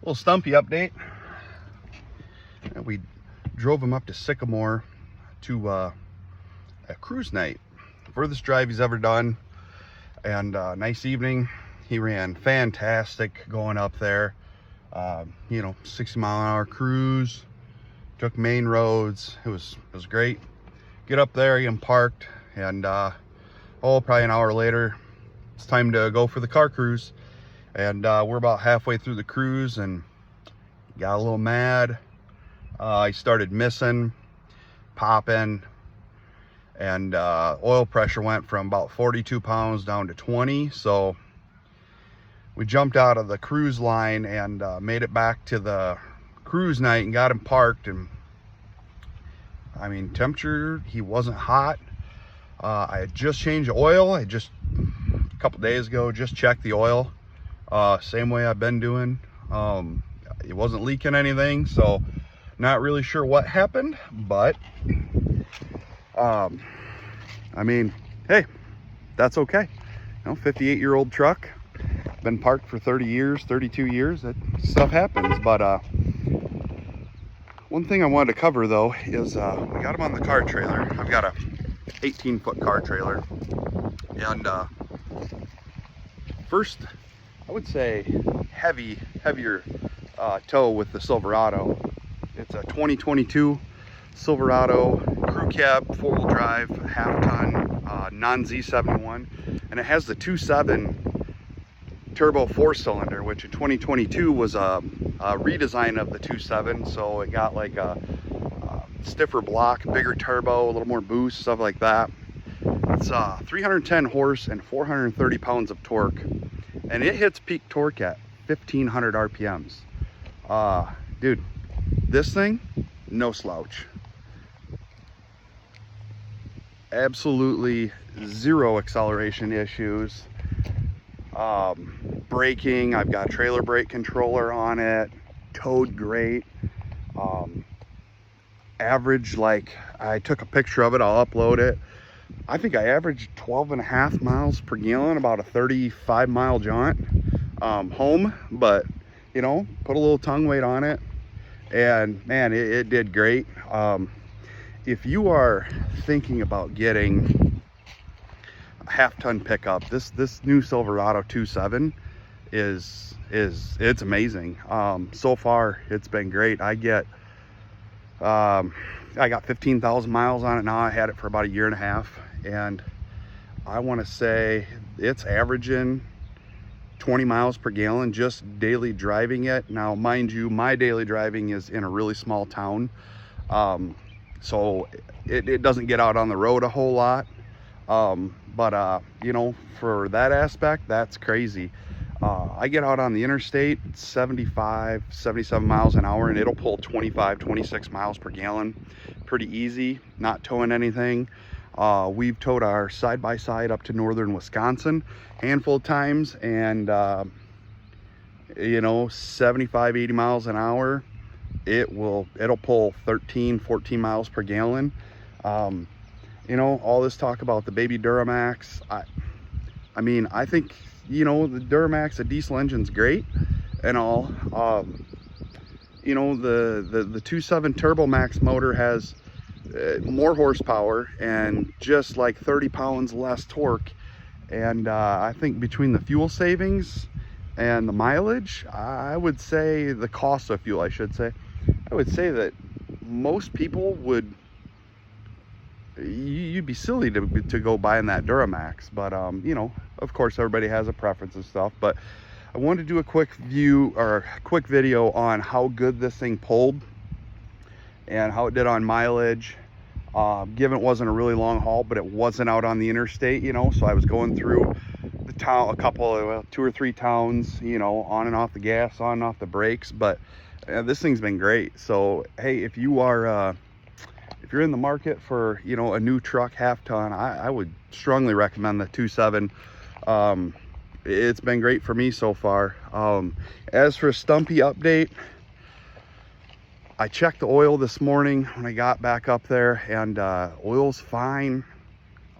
Little Stumpy update. We drove him up to Sycamore to a cruise night. Furthest drive he's ever done, and nice evening. He ran fantastic going up there. 60-mile-an-hour cruise. Took main roads. It was great. Get up there, get him parked, and probably an hour later, it's time to go for the car cruise. And we're about halfway through the cruise and got a little mad. He started missing, popping, and oil pressure went from about 42 pounds down to 20. So we jumped out of the cruise line and made it back to the cruise night and got him parked. And I mean, temperature, he wasn't hot. I had just changed the oil. I just a couple days ago just checked the oil, same way I've been doing. It wasn't leaking anything, so not really sure what happened, but I mean, hey, that's okay. 58-year-old truck, been parked for 30 years, 32 years. That stuff happens. But one thing I wanted to cover though is we got him on the car trailer. I've got a 18-foot car trailer, and first I would say heavier tow with the Silverado. It's a 2022 Silverado crew cab, 4-wheel drive, half-ton, non-Z71, and it has the 2.7 turbo 4-cylinder, which in 2022 was a redesign of the 2.7, so it got like a stiffer block, bigger turbo, a little more boost, stuff like that. It's 310 horse and 430 pounds of torque, and it hits peak torque at 1500 RPMs. Dude, this thing, no slouch. Absolutely zero acceleration issues. Braking, I've got trailer brake controller on it, towed great. Average, like, I took a picture of it, I'll upload it. I think I averaged 12.5 miles per gallon, about a 35-mile jaunt home, but put a little tongue weight on it, and man, it did great. If you are thinking about getting a half-ton pickup, this new Silverado 2.7 it's amazing. So far it's been great. I got 15,000 miles on it now. I had it for about a year and a half, and I want to say it's averaging 20 miles per gallon just daily driving it. Now, mind you, my daily driving is in a really small town, so it doesn't get out on the road a whole lot, but for that aspect, that's crazy. I get out on the interstate 75, 77 miles an hour, and it'll pull 25, 26 miles per gallon pretty easy, not towing anything. We've towed our side-by-side up to northern Wisconsin a handful of times, and 75, 80 miles an hour, it'll pull 13, 14 miles per gallon. All this talk about the baby Duramax, I mean, I think the Duramax, a diesel engine's great and all. The 2.7 Turbo Max motor has more horsepower and just like 30 pounds less torque. And I think between the fuel savings and the mileage, I would say the cost of fuel, I would say that most people would, you'd be silly to go buying that Duramax. But of course everybody has a preference and stuff, but I wanted to do a quick video on how good this thing pulled and how it did on mileage. Given it wasn't a really long haul, but it wasn't out on the interstate, so I was going through the town, two or three towns, on and off the gas, on and off the brakes. But this thing's been great. So hey, if you're in the market for a new truck half-ton, I would strongly recommend the 2.7. It's been great for me so far. As for a Stumpy update, I checked the oil this morning when I got back up there, and oil's fine.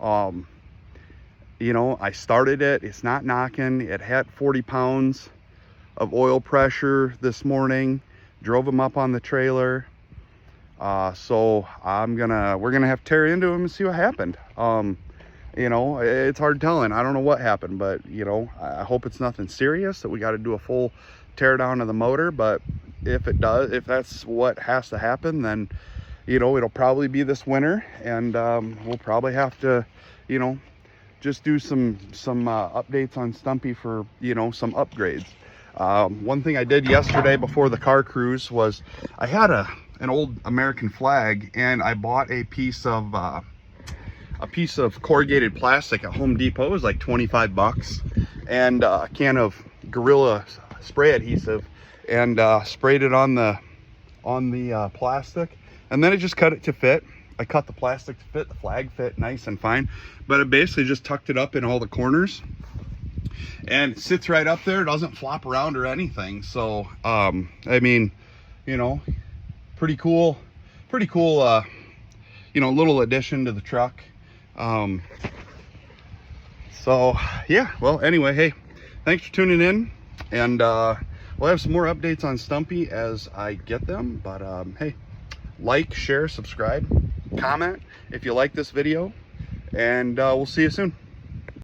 I started it, it's not knocking. It had 40 pounds of oil pressure this morning. Drove them up on the trailer. So we're gonna have to tear into them and see what happened. You know, it's hard telling. I don't know what happened, but you know, I hope it's nothing serious that we got to do a full tear down of the motor. But if it does, if that's what has to happen, then you know, it'll probably be this winter, and we'll probably have to, you know, just do some updates on Stumpy for, you know, some upgrades. One thing I did yesterday before the car cruise was I had an old American flag, and I bought a piece of corrugated plastic at Home Depot. It was like 25 bucks, and a can of Gorilla spray adhesive, and sprayed it on the plastic, and then I just cut it to fit. I cut the plastic to fit, the flag fit nice and fine, but it basically just tucked it up in all the corners, and it sits right up there. It doesn't flop around or anything. So I mean, you know, pretty cool, you know, little addition to the truck. So yeah, well, anyway, hey, thanks for tuning in, and we'll have some more updates on Stumpy as I get them. But hey, like, share, subscribe, comment if you like this video, and we'll see you soon.